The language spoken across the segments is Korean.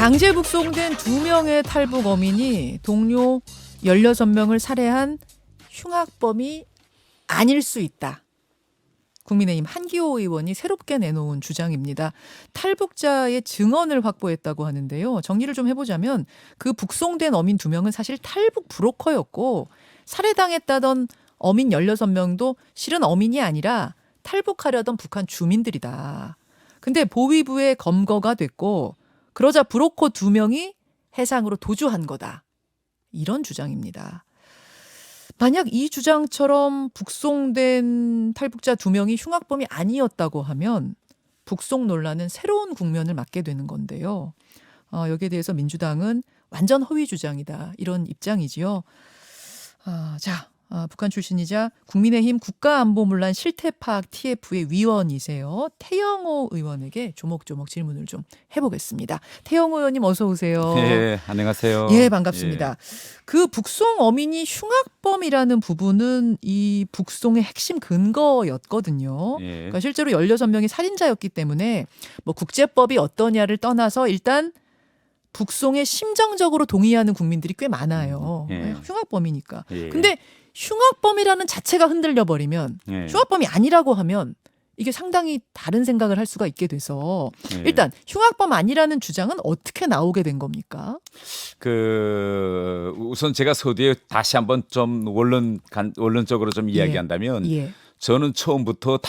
강제 북송된 2명의 탈북 어민이 동료 16명을 살해한 흉악범이 아닐 수 있다. 국민의힘 한기호 의원이 새롭게 내놓은 주장입니다. 탈북자의 증언을 확보했다고 하는데요. 정리를 좀 해보자면 그 북송된 어민 2명은 사실 탈북 브로커였고 살해당했다던 어민 16명도 실은 어민이 아니라 탈북하려던 북한 주민들이다. 근데 보위부의 검거가 됐고 그러자 브로커 2명이 해상으로 도주한 거다. 이런 주장입니다. 만약 이 주장처럼 북송된 탈북자 2명이 흉악범이 아니었다고 하면 북송 논란은 새로운 국면을 맞게 되는 건데요. 여기에 대해서 민주당은 완전 허위 주장이다. 이런 입장이지요. 북한 출신이자 국민의힘 국가안보문란 실태파악 TF의 위원이세요. 태영호 의원에게 조목조목 질문을 좀 해보겠습니다. 태영호 의원님 어서 오세요. 네, 안녕하세요. 예, 반갑습니다. 그 북송 어민이 흉악범이라는 부분은 이 북송의 핵심 근거였거든요. 그러니까 실제로 16명이 살인자였기 때문에 뭐 국제법이 어떠냐를 떠나서 일단 북송에 심정적으로 동의하는 국민들이 꽤 많아요. 흉악범이니까. 근데 흉악범이라는 자체가 흔들려 버리면 흉악범이 아니라고 하면 이게 상당히 다른 생각을 할 수가 있게 돼서 일단 흉악범 아니라는 주장은 어떻게 나오게 된 겁니까? 우선 제가 서두에 다시 한번 좀 원론적으로 좀 이야기한다면 저는 처음부터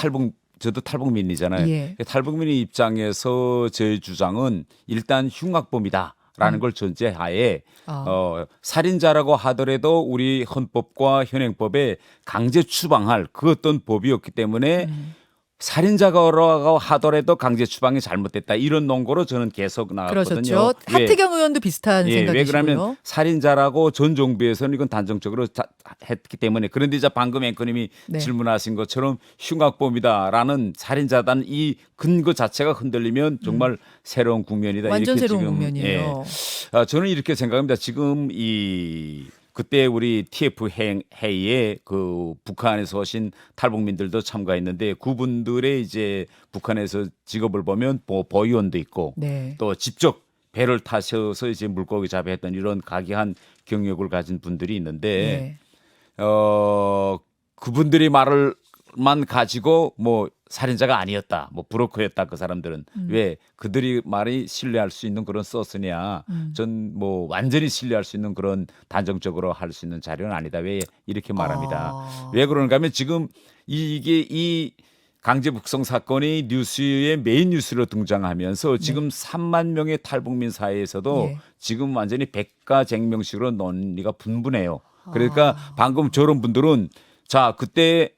저도 탈북민이잖아요. 탈북민의 입장에서 제 주장은 일단 흉악범이다. 라는 걸 전제하에 살인자라고 하더라도 우리 헌법과 현행법에 강제 추방할 그 어떤 법이었기 때문에 살인자라고 하더라도 강제 추방이 잘못됐다. 이런 논거로 저는 계속 나왔거든요. 그렇죠. 하태경 의원도 비슷한 생각이시고요. 왜 그러면 살인자라고 전 정부에서는 이건 단정적으로 했기 때문에 그런데 이제 방금 앵커님이 질문하신 것처럼 흉악범이다라는 살인자단 이 근거 자체가 흔들리면 정말 새로운 국면이다. 완전 이렇게 새로운 지금, 국면이에요. 저는 이렇게 생각합니다. 지금 그때 우리 TF 회의에 그 북한에서 오신 탈북민들도 참가했는데 그분들의 이제 북한에서 직업을 보면 보위원도 있고 또 직접 배를 타셔서 이제 물고기 잡아했던 이런 각이한 경력을 가진 분들이 있는데 그분들이 말을만 가지고 뭐 살인자가 아니었다, 뭐 브로커였다 그 사람들은 왜 그들이 말이 신뢰할 수 있는 그런 소스냐? 전 뭐 완전히 신뢰할 수 있는 그런 단정적으로 할 수 있는 자료는 아니다. 왜 이렇게 말합니다. 왜 그런가 하면 지금 이 강제 북송 사건이 뉴스의 메인 뉴스로 등장하면서 지금 3만 명의 탈북민 사이에서도 지금 완전히 백가쟁명식으로 논리가 분분해요. 그러니까 방금 저런 분들은 자 그때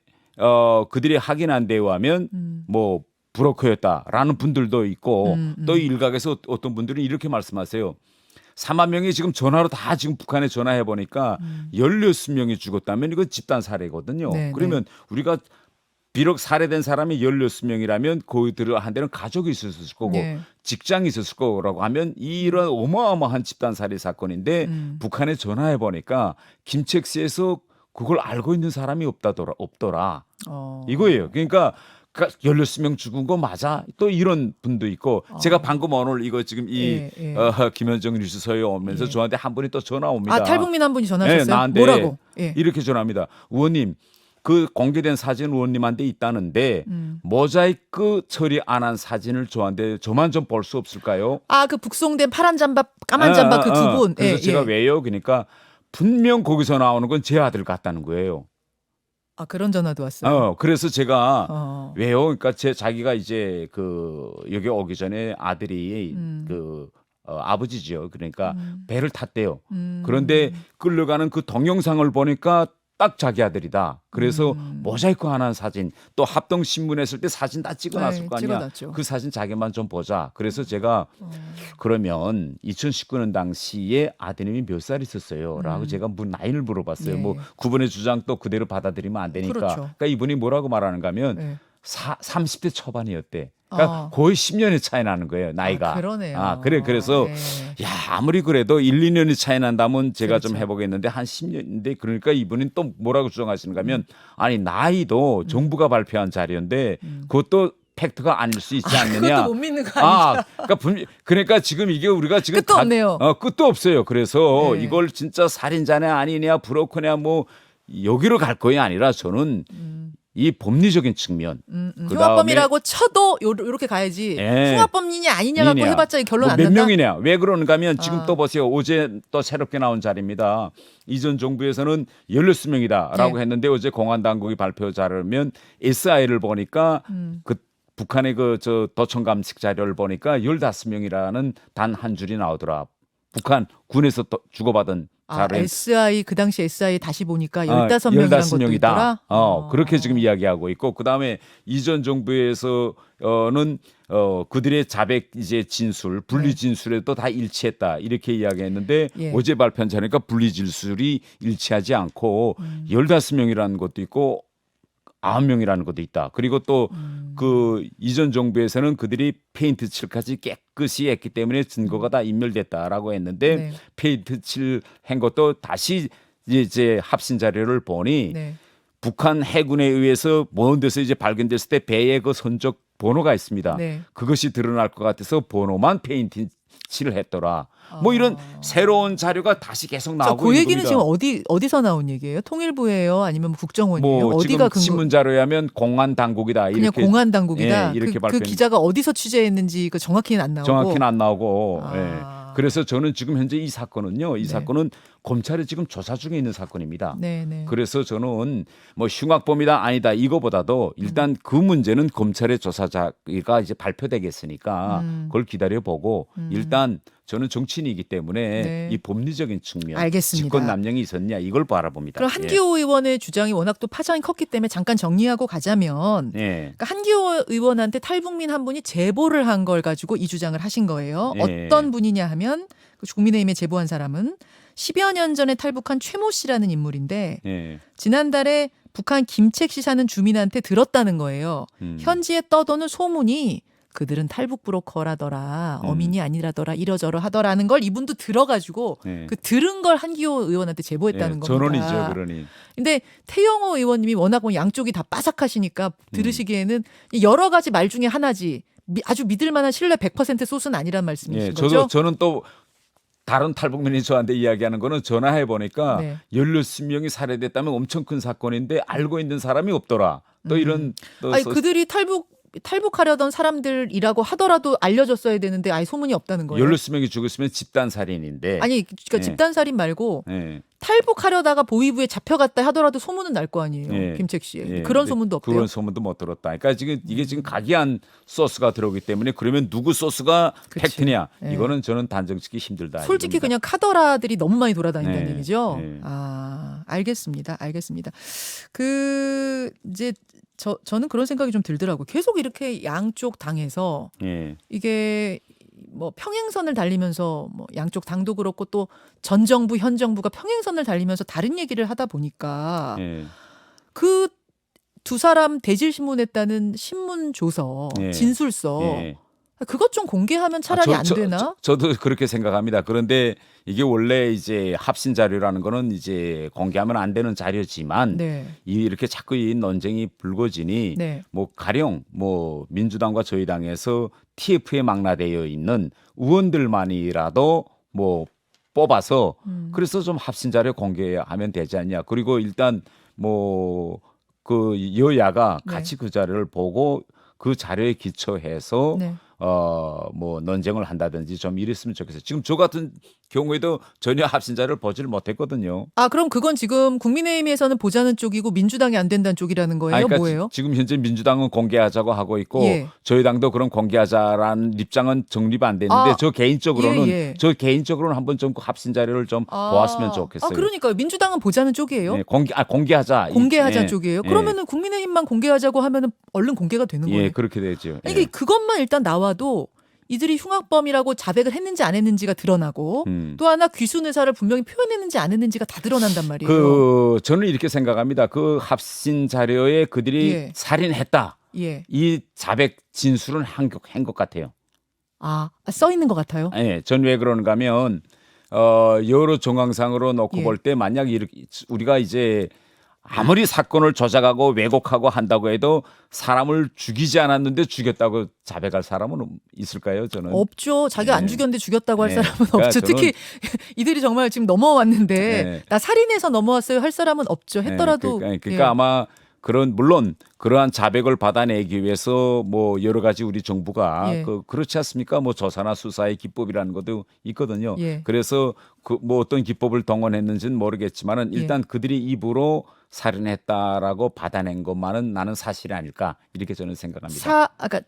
그들이 확인한 데에 의하면 뭐 브로커였다라는 분들도 있고 또 일각에서 어떤 분들은 이렇게 말씀하세요. 4만 명이 지금 전화로 다 지금 북한에 전화해 보니까 16명이 죽었다면 이건 집단 살해거든요. 그러면 우리가 비록 살해된 사람이 16명이라면 그들을 한 데는 가족이 있었을 거고 직장이 있었을 거라고 하면 이런 어마어마한 집단 살해 사건인데 북한에 전화해 보니까 김책시에서 그걸 알고 있는 사람이 없더라. 이거예요. 그러니까 16명 죽은 거 맞아? 또 이런 분도 있고 제가 방금 오늘 이거 지금 김현정 뉴스서에 오면서 저한테 한 분이 또 전화 옵니다. 탈북민 한 분이 전화하셨어요? 나한테 뭐라고? 이렇게 전화합니다. 의원님 그 공개된 사진 의원님한테 있다는데 모자이크 처리 안 한 사진을 저만 좀 볼 수 없을까요? 그 북송된 파란 잠바 까만 잠바 그 두 분. 그래서 제가 왜요? 그러니까 분명 거기서 나오는 건 제 아들 같다는 거예요. 그런 전화도 왔어요. 그래서 제가 왜요? 그러니까 자기가 이제 여기 오기 전에 아들이 아버지죠. 그러니까 배를 탔대요. 그런데 끌려가는 그 동영상을 보니까 딱 자기 아들이다. 그래서 모자이크 하나 사진 또 합동 신문했을 때 사진 다 찍어놨을 거 아니야. 찍어놨죠. 그 사진 자기만 좀 보자. 그래서 제가 그러면 2019년 당시에 아드님이 몇 살 있었어요? 라고 제가 나이를 물어봤어요. 뭐 그분의 주장 또 그대로 받아들이면 안 되니까. 그러니까 이분이 뭐라고 말하는가 하면 30대 초반이었대. 그러니까 거의 10년의 차이 나는 거예요. 나이가. 그러네요. 그래서 아무리 그래도 1, 2년의 차이 난다면 제가 좀 해보겠는데 한 10년인데 그러니까 이분은 또 뭐라고 주장하시는가 하면 아니 나이도 정부가 발표한 자료인데 그것도 팩트가 아닐 수 있지 않느냐. 그것도 못 믿는 거 아니죠? 그러니까 지금 이게 우리가 지금 끝도 없네요. 끝도 없어요. 그래서 네. 이걸 진짜 살인자냐 아니냐 브로커냐 뭐 여기로 갈 거이 아니라 저는 이 법리적인 측면. 그다음에 흉악범이라고 쳐도 요렇게 가야지. 예. 흉악범이냐 아니냐 갖고 아니냐. 해봤자 결론 안 몇 난다. 명이냐? 왜 그러는가 하면 지금 아. 또 보세요. 어제 또 새롭게 나온 자료입니다. 이전 정부에서는 16명이다라고 네. 했는데 어제 공안 당국이 발표 자료면 SI를 보니까 그 북한의 저 도청 감식 자료를 보니까 15명이라는 단 한 줄이 나오더라. 북한 군에서 또 주고받은 자료. SI 그 당시 SI 다시 보니까 15명이라는 것도 15명이다. 있더라. 그렇게 지금 이야기하고 있고 그다음에 이전 정부에서는 그들의 자백 이제 진술, 분리 진술에도 다 일치했다. 이렇게 이야기했는데 예. 어제 발표한 자니까 분리 진술이 일치하지 않고 15명이라는 것도 있고 9명이라는 것도 있다. 그리고 또 그 이전 정부에서는 그들이 페인트 칠까지 깨끗이 했기 때문에 증거가 다 인멸됐다라고 했는데 네. 페인트 칠한 것도 다시 이제 합신 자료를 보니 네. 북한 해군에 의해서 먼 데서 이제 발견됐을 때 배에 그 선적 번호가 있습니다. 네. 그것이 드러날 것 같아서 번호만 페인트 칠을 했더라. 뭐 이런 새로운 자료가 다시 계속 나오고 그 있는 얘기는 겁니다. 지금 어디서 나온 얘기예요? 통일부예요? 아니면 국정원이에요? 뭐 어디가 지금 신문 자료에 하면 공안 당국이다. 그냥 이렇게 공안 당국이다. 예, 이렇게 그 발표했는데 기자가 어디서 취재했는지 그 정확히는 안 나오고. 정확히는 안 나오고. 아. 예. 그래서 저는 지금 현재 이 사건은요. 이 네. 사건은 검찰이 지금 조사 중에 있는 사건입니다. 네네. 그래서 저는 뭐 흉악범이다 아니다 이거보다도 일단 그 문제는 검찰의 조사자가 이제 발표되겠으니까 그걸 기다려보고 일단 저는 정치인이기 때문에 네. 이 법리적인 측면, 알겠습니다. 직권 남용이 있었냐 이걸 바라봅니다. 그럼 한기호 의원의 주장이 워낙 또 파장이 컸기 때문에 잠깐 정리하고 가자면 예. 예. 그러니까 한기호 의원한테 탈북민 한 분이 제보를 한 걸 가지고 이 주장을 하신 거예요. 예. 어떤 분이냐 하면 그 국민의힘에 제보한 사람은 10여 년 전에 탈북한 최모 씨라는 인물인데 예. 지난달에 북한 김책시 사는 주민한테 들었다는 거예요. 현지에 떠도는 소문이 그들은 탈북 브로커라더라. 어민이 아니라더라. 이러저러 하더라는 걸 이분도 들어가지고 예. 그 들은 걸 한기호 의원한테 제보했다는 겁니다. 전원이죠, 그러니. 근데 태영호 의원님이 워낙 뭐 양쪽이 다 빠삭하시니까 들으시기에는 여러 가지 말 중에 하나지 아주 믿을 만한 신뢰 100% 소스는 아니란 말씀이신 예. 거죠? 저는 또 다른 탈북민이 저한테 이야기하는 거는 전화해 보니까 네. 16명이 살해됐다면 엄청 큰 사건인데 알고 있는 사람이 없더라. 또 이런 또 아니 그들이 탈북하려던 사람들이라고 하더라도 알려줬어야 되는데 아예 소문이 없다는 거예요. 16명이 죽었으면 집단 살인인데. 아니 그러니까 예. 집단살인 말고 예. 탈북하려다가 보위부에 잡혀갔다 하더라도 소문은 날 거 아니에요. 예. 김책 씨. 예. 그런 근데 소문도 없대요. 그런 소문도 못 들었다. 그러니까 지금 이게 지금 각이한 소스가 들어오기 때문에 그러면 누구 소스가 그치. 팩트냐? 예. 이거는 저는 단정짓기 힘들다. 솔직히 이겁니다. 그냥 카더라들이 너무 많이 돌아다닌다는 네. 얘기죠. 네. 아, 알겠습니다. 그 이제 저는 그런 생각이 좀 들더라고요. 계속 이렇게 양쪽 당에서 예. 이게 뭐 평행선을 달리면서 뭐 양쪽 당도 그렇고 또 전 정부 현 정부가 평행선을 달리면서 다른 얘기를 하다 보니까 예. 그 두 사람 대질 신문했다는 신문 조서, 예. 진술서 예. 그것 좀 공개하면 차라리 안 되나? 저도 그렇게 생각합니다. 그런데 이게 원래 이제 합신 자료라는 거는 이제 공개하면 안 되는 자료지만 네. 이렇게 자꾸 이 논쟁이 불거지니 네. 뭐 가령 뭐 민주당과 저희 당에서 TF에 망라되어 있는 의원들만이라도 뭐 뽑아서 그래서 좀 합신 자료 공개하면 되지 않냐. 그리고 일단 뭐 그 여야가 네. 같이 그 자료를 보고 그 자료에 기초해서 네. 뭐 논쟁을 한다든지 좀 이랬으면 좋겠어요. 지금 저 같은 경우에도 전혀 합신자를 보지를 못했거든요. 아, 그럼 그건 지금 국민의힘에서는 보자는 쪽이고 민주당이 안 된다는 쪽이라는 거예요? 그러니까 뭐예요? 지금 현재 민주당은 공개하자고 하고 있고 예. 저희 당도 그런 공개하자라는 입장은 정립 안 됐는데 아, 저 개인적으로는 예. 한번 좀 합신 자료를 좀 보았으면 좋겠어요. 아, 그러니까 민주당은 보자는 쪽이에요? 네, 공개하자. 공개하자 예, 쪽이에요. 예. 그러면은 국민의힘만 공개하자고 하면은 얼른 공개가 되는 거예요. 예, 그렇게 되죠. 아니, 예. 그것만 일단 나와도 이들이 흉악범이라고 자백을 했는지 안 했는지가 드러나고 또 하나 귀순 의사를 분명히 표현했는지 안 했는지가 다 드러난단 말이에요. 저는 이렇게 생각합니다. 그 합신 자료에 그들이 예. 살인했다. 예. 이 자백 진술은 한 것 같아요. 아, 써 있는 것 같아요. 예, 전 왜 그러는가 하면 여러 정황상으로 놓고 예. 볼 때 만약 이렇게 우리가 이제 아무리 사건을 조작하고 왜곡하고 한다고 해도 사람을 죽이지 않았는데 죽였다고 자백할 사람은 있을까요? 저는 없죠. 자기가 안 네. 죽였는데 죽였다고 할 네. 사람은 그러니까 없죠. 특히 이들이 정말 지금 넘어왔는데 네. 나 살인해서 넘어왔어요 할 사람은 없죠. 했더라도 그러니까 예. 아마 물론 그러한 자백을 받아내기 위해서 뭐 여러 가지 우리 정부가 예. 그렇지 않습니까? 뭐 조사나 수사의 기법이라는 것도 있거든요. 예. 그래서 뭐 어떤 기법을 동원했는지는 모르겠지만은 일단 그들이 입으로 살인했다라고 받아낸 것만은 나는 사실이 아닐까 이렇게 저는 생각합니다. 그러니까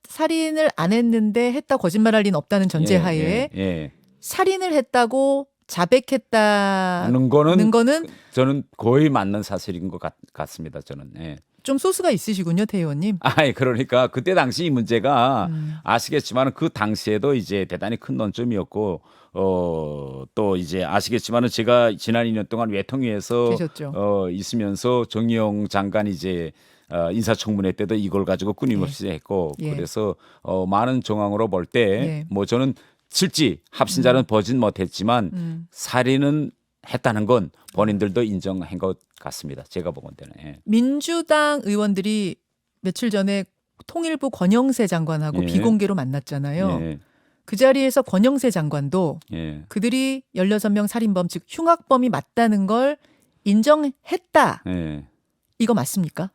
살인을 안 했는데 했다 거짓말할 리는 없다는 전제하에 예. 살인을 했다고 자백했다는 거는 저는 거의 맞는 사실인 것 같습니다. 저는. 예. 좀 소스가 있으시군요, 태 의원님. 그러니까 그때 당시 이 문제가 아시겠지만 그 당시에도 이제 대단히 큰 논점이었고 또 이제 아시겠지만은 제가 지난 2년 동안 외통위에서 계셨죠. 있으면서 정의용 장관 이제 인사청문회 때도 이걸 가지고 끊임없이 했고 예. 그래서 많은 정황으로 볼 때 뭐 저는 실제 합신자는 보진 못했지만 살인은 했다는 건 본인들도 인정한 것 같습니다. 제가 보건 때는. 예. 민주당 의원들이 며칠 전에 통일부 권영세 장관하고 예. 비공개로 만났잖아요. 예. 그 자리에서 권영세 장관도 예. 그들이 16명 살인범 즉 흉악범이 맞다는 걸 인정했다. 예. 이거 맞습니까?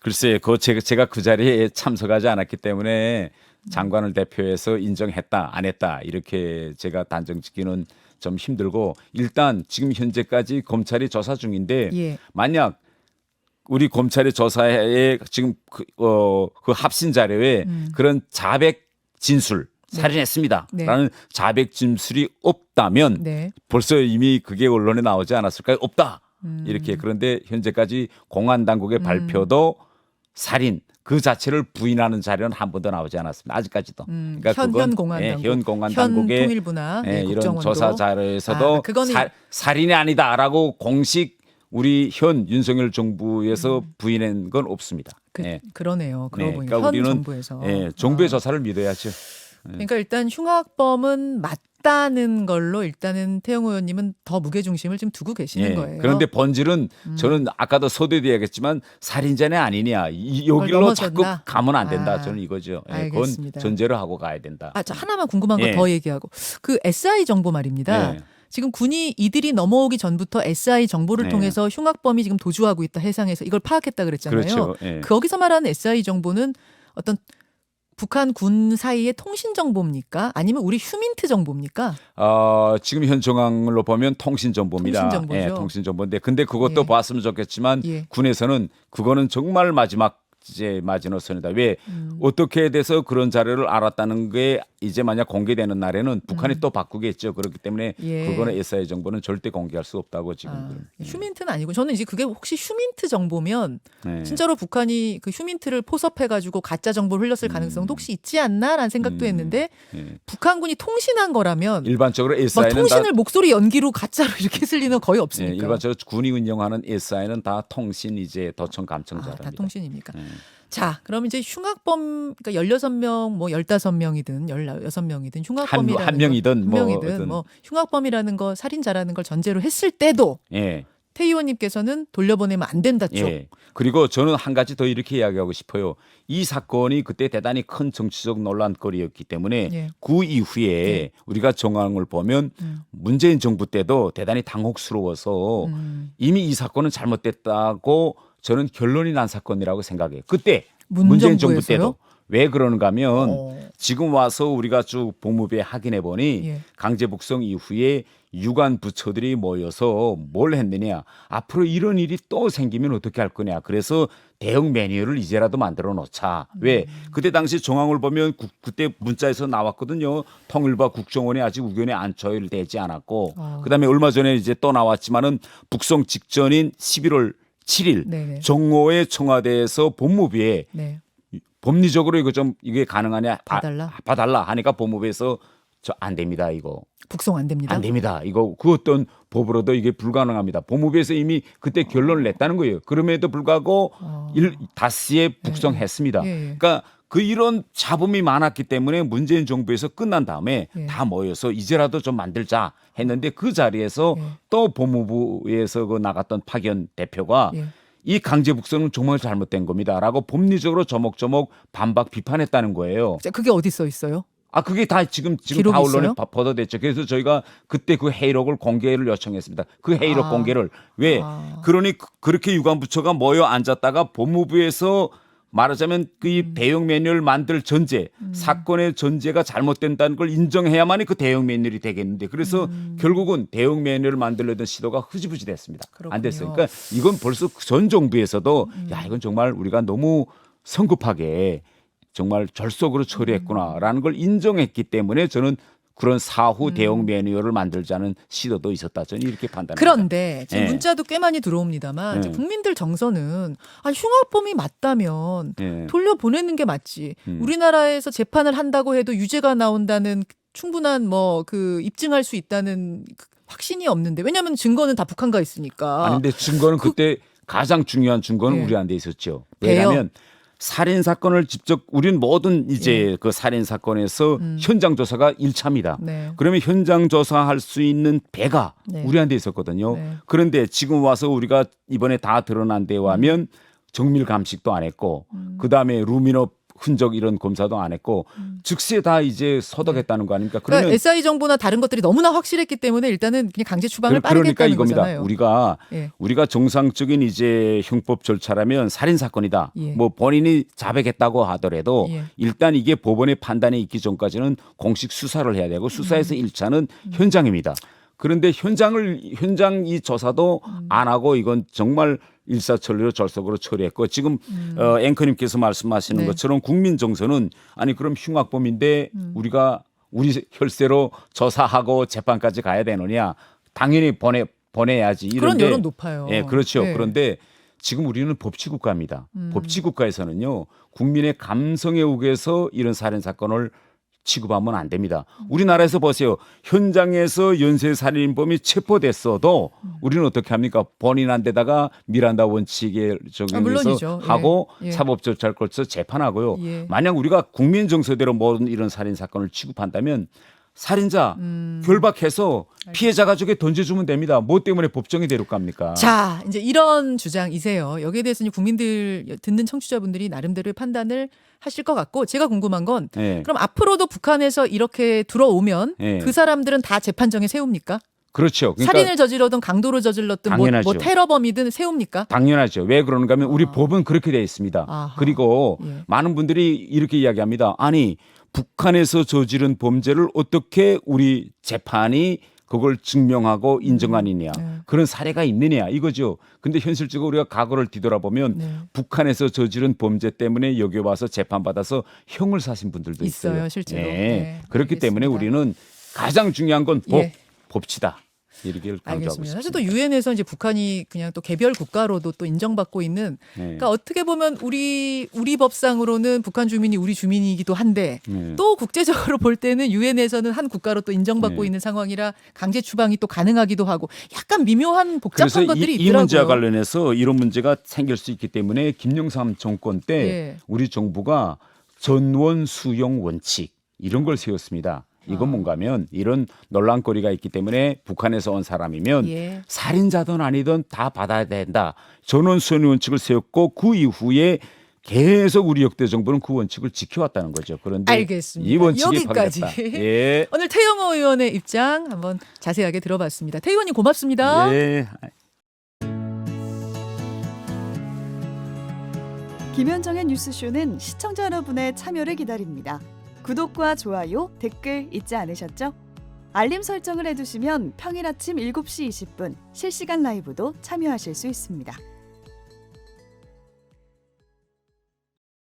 글쎄, 제가 그 자리에 참석하지 않았기 때문에 장관을 대표해서 인정했다, 안 했다 이렇게 제가 단정짓기는 좀 힘들고 일단 지금 현재까지 검찰이 조사 중인데 예. 만약 우리 검찰의 조사에 지금 그 합신 자료에 그런 자백 진술 살인했습니다라는 자백 진술이 없다면 네. 벌써 이미 그게 언론에 나오지 않았을까요? 없다. 이렇게 그런데 현재까지 공안 당국의 발표도 살인 그 자체를 부인하는 자료는 한 번도 나오지 않았습니다. 아직까지도. 그러니까 현 공안 당국, 현 공안 당국의 통일부나 이런 국정원도. 조사 자료에서도 그거는 살인이 아니다라고 공식 우리 현 윤석열 정부에서 부인한 건 없습니다. 그러네요. 그러고 보니까 그러니까 현 우리는 정부에서. 정부의 조사를 믿어야죠. 그러니까 일단 흉악범은 맞다는 걸로 일단은 태영 의원님은 더 무게중심을 좀 두고 계시는 거예요. 그런데 본질은 저는 아까도 서두에도 얘기했지만 살인자냐 아니냐 여기로 자꾸 가면 안 된다. 저는 이거죠. 그건 전제로 하고 가야 된다. 저 하나만 궁금한 거 더 얘기하고 그 SI 정보 말입니다. 지금 군이 이들이 넘어오기 전부터 SI 정보를 통해서 흉악범이 지금 도주하고 있다 해상에서 이걸 파악했다 그랬잖아요. 그렇죠. 거기서 말하는 SI 정보는 어떤 북한 군 사이의 통신 정보입니까? 아니면 우리 휴민트 정보입니까? 지금 현 정황으로 보면 통신 정보입니다. 통신 정보죠. 통신 정보인데 근데 그것도 봤으면 좋겠지만 군에서는 그거는 정말 마지막 이제 마지노선이다. 왜 어떻게 돼서 그런 자료를 알았다는 게 이제 만약 공개되는 날에는 북한이 또 바꾸겠죠. 그렇기 때문에 그거는 SI 정보는 절대 공개할 수 없다고 지금. 휴민트는 아니고 저는 이제 그게 혹시 휴민트 정보면 진짜로 북한이 그 휴민트를 포섭해가지고 가짜 정보를 흘렸을 가능성도 혹시 있지 않나라는 생각도 했는데 북한군이 통신한 거라면 일반적으로 SI는 통신을 목소리 연기로 가짜로 이렇게 쓸 리는 거의 없으니까. 일반적으로 군이 운영하는 SI는 다 통신 이제 도청 감청자랍니다. 다 통신입니까? 자, 그럼 이제 흉악범 그러니까 16명 뭐 15명이든 16명이든 흉악범이라는 한 명이든 뭐 흉악범이라는 거 살인자라는 걸 전제로 했을 때도 태 의원님께서는 돌려보내면 안 된다 쪽. 그리고 저는 한 가지 더 이렇게 이야기하고 싶어요. 이 사건이 그때 대단히 큰 정치적 논란거리였기 때문에 그 이후에 우리가 정황을 보면 문재인 정부 때도 대단히 당혹스러워서 이미 이 사건은 잘못됐다고 저는 결론이 난 사건이라고 생각해요. 그때 문재인 정부 때도. 왜 그러는가 하면 지금 와서 우리가 쭉 법무부에 확인해 보니 강제 북송 이후에 유관 부처들이 모여서 뭘 했느냐. 앞으로 이런 일이 또 생기면 어떻게 할 거냐. 그래서 대응 매뉴얼을 이제라도 만들어 놓자. 왜? 그때 당시 정황을 보면 그때 문자에서 나왔거든요. 통일부와 국정원이 아직 의견에 안 조율되지 않았고 그다음에 얼마 전에 이제 또 나왔지만은 북송 직전인 11월 7일 정오에 청와대에서 법무부에 법리적으로 이게 가능하냐 봐달라 하니까 법무부에서 안 됩니다 이거 북송 안 됩니다. 안 됩니다 이거 그 어떤 법으로도 이게 불가능합니다. 법무부에서 이미 그때 결론을 냈다는 거예요. 그럼에도 불구하고 5시에 북송했습니다. 그러니까 그 이런 잡음이 많았기 때문에 문재인 정부에서 끝난 다음에 예. 다 모여서 이제라도 좀 만들자 했는데 그 자리에서 예. 또 법무부에서 그 나갔던 박연 대표가 예. 이 강제 북송은 정말 잘못된 겁니다라고 법리적으로 조목조목 반박 비판했다는 거예요. 자, 그게 어디 써 있어요? 아 그게 다 지금 기록이 다 언론에 있어요? 보도됐죠. 그래서 저희가 그때 그 회의록을 공개를 요청했습니다. 그 회의록 아. 공개를 왜? 그러니 그렇게 유관부처가 모여 앉았다가 법무부에서 말하자면 그 이 대응 매뉴얼 만들 전제 사건의 전제가 잘못된다는 걸 인정해야만이 그 대응 매뉴얼이 되겠는데 그래서 결국은 대응 매뉴얼을 만들려던 시도가 흐지부지 됐습니다. 안 됐어요. 그러니까 이건 벌써 전 정부에서도 야 이건 정말 우리가 너무 성급하게 정말 절속으로 처리했구나라는 걸 인정했기 때문에 저는 그런 사후 대응 매뉴얼을 만들자는 시도도 있었다. 저는 이렇게 판단합니다. 그런데 지금 예. 문자도 꽤 많이 들어옵니다만 이제 예. 국민들 정서는 흉악범이 맞다면 예. 돌려보내는 게 맞지. 우리나라에서 재판을 한다고 해도 유죄가 나온다는 충분한 뭐 그 입증할 수 있다는 확신이 없는데 왜냐하면 증거는 다 북한가 있으니까. 아니 근데 증거는 그때 가장 중요한 증거는 예. 우리한테 있었죠. 왜요? 왜냐하면 살인 사건을 직접 우리는 모든 이제 그 살인 사건에서 현장 조사가 1차입니다. 네. 그러면 현장 조사할 수 있는 배가 네. 우리한테 있었거든요. 네. 그런데 지금 와서 우리가 이번에 다 드러난 데와 하면 정밀 감식도 안 했고 그다음에 루미노 흔적 이런 검사도 안 했고 즉시에 다 이제 소독했다는 거 아닙니까? 그러니까 그러면 SI 정보나 다른 것들이 너무나 확실했기 때문에 일단은 그냥 강제 추방을 빠르게 그러니까 했다는 이겁니다. 거잖아요. 예. 우리가 정상적인 이제 형법 절차라면 살인 사건이다. 예. 뭐 본인이 자백했다고 하더라도 예. 일단 이게 법원의 판단에 있기 전까지는 공식 수사를 해야 되고 수사에서 1차는 현장입니다. 그런데 현장 이 조사도 안 하고 이건 정말 일사천리로 절속으로 처리했고 지금 앵커님께서 말씀하시는 네. 것처럼 국민 정서는 아니 그럼 흉악범인데 우리가 우리 혈세로 조사하고 재판까지 가야 되느냐 당연히 보내야지 그런 이런데 여론 높아요. 예, 그렇죠. 네. 그런데 지금 우리는 법치국가입니다. 법치국가에서는요 국민의 감성에 우겨서 이런 살인 사건을 취급하면 안 됩니다. 우리나라에서 보세요. 현장에서 연쇄살인범이 체포됐어도 우리는 어떻게 합니까? 본인한테다가 미란다 원칙에 적용해서 물론이죠. 하고 예. 사법절차를 거쳐서 재판하고요. 예. 만약 우리가 국민 정서대로 모든 이런 살인 사건을 취급한다면 살인자 결박해서 피해자 가족에 던져주면 됩니다. 뭐 때문에 법정에 데려갑니까? 자, 이제 이런 주장이세요. 여기에 대해서는 국민들 듣는 청취자분들이 나름대로의 판단을 하실 것 같고 제가 궁금한 건 예. 그럼 앞으로도 북한에서 이렇게 들어오면 예. 그 사람들은 다 재판정에 세웁니까? 그렇죠. 그러니까 살인을 저지르든 강도를 저질렀든 뭐 당연하죠. 테러범이든 세웁니까? 당연하죠. 왜 그러는가 하면 우리 법은 그렇게 되어 있습니다. 아하. 그리고 예. 많은 분들이 이렇게 이야기합니다. 아니 북한에서 저지른 범죄를 어떻게 우리 재판이 그걸 증명하고 인정하느냐. 그런 사례가 있느냐 이거죠. 근데 현실적으로 우리가 과거를 뒤돌아보면 네. 북한에서 저지른 범죄 때문에 여기 와서 재판받아서 형을 사신 분들도 있어요. 있어요, 실제로. 예. 네, 그렇기 알겠습니다. 때문에 우리는 가장 중요한 건 예. 법치다. 이렇게 강조하고 알겠습니다. 있습니다. 사실 또 유엔에서 이제 북한이 그냥 또 개별 국가로도 또 인정받고 있는 네. 그러니까 어떻게 보면 우리 법상으로는 북한 주민이 우리 주민이기도 한데 네. 또 국제적으로 볼 때는 유엔에서는 한 국가로 또 인정받고 네. 있는 상황이라 강제 추방이 또 가능하기도 하고 약간 미묘한 복잡한 그래서 것들이 이 있더라고요. 문제와 관련해서 이런 문제가 생길 수 있기 때문에 김영삼 정권 때 예. 우리 정부가 전원 수용 원칙 이런 걸 세웠습니다. 이건 뭔가 하면 이런 논란거리가 있기 때문에 북한에서 온 사람이면 예. 살인자든 아니든 다 받아야 된다. 전원 수용 원칙을 세웠고 그 이후에 계속 우리 역대 정부는 그 원칙을 지켜왔다는 거죠. 그런데 알겠습니다. 이 원칙이 여기까지. 파괴됐다. 예. 오늘 태영호 의원의 입장 한번 자세하게 들어봤습니다. 태 의원님 고맙습니다. 예. 김현정의 뉴스쇼는 시청자 여러분의 참여를 기다립니다. 구독과 좋아요, 댓글 잊지 않으셨죠? 알림 설정을 해두시면 평일 아침 7시 20분 실시간 라이브도 참여하실 수 있습니다.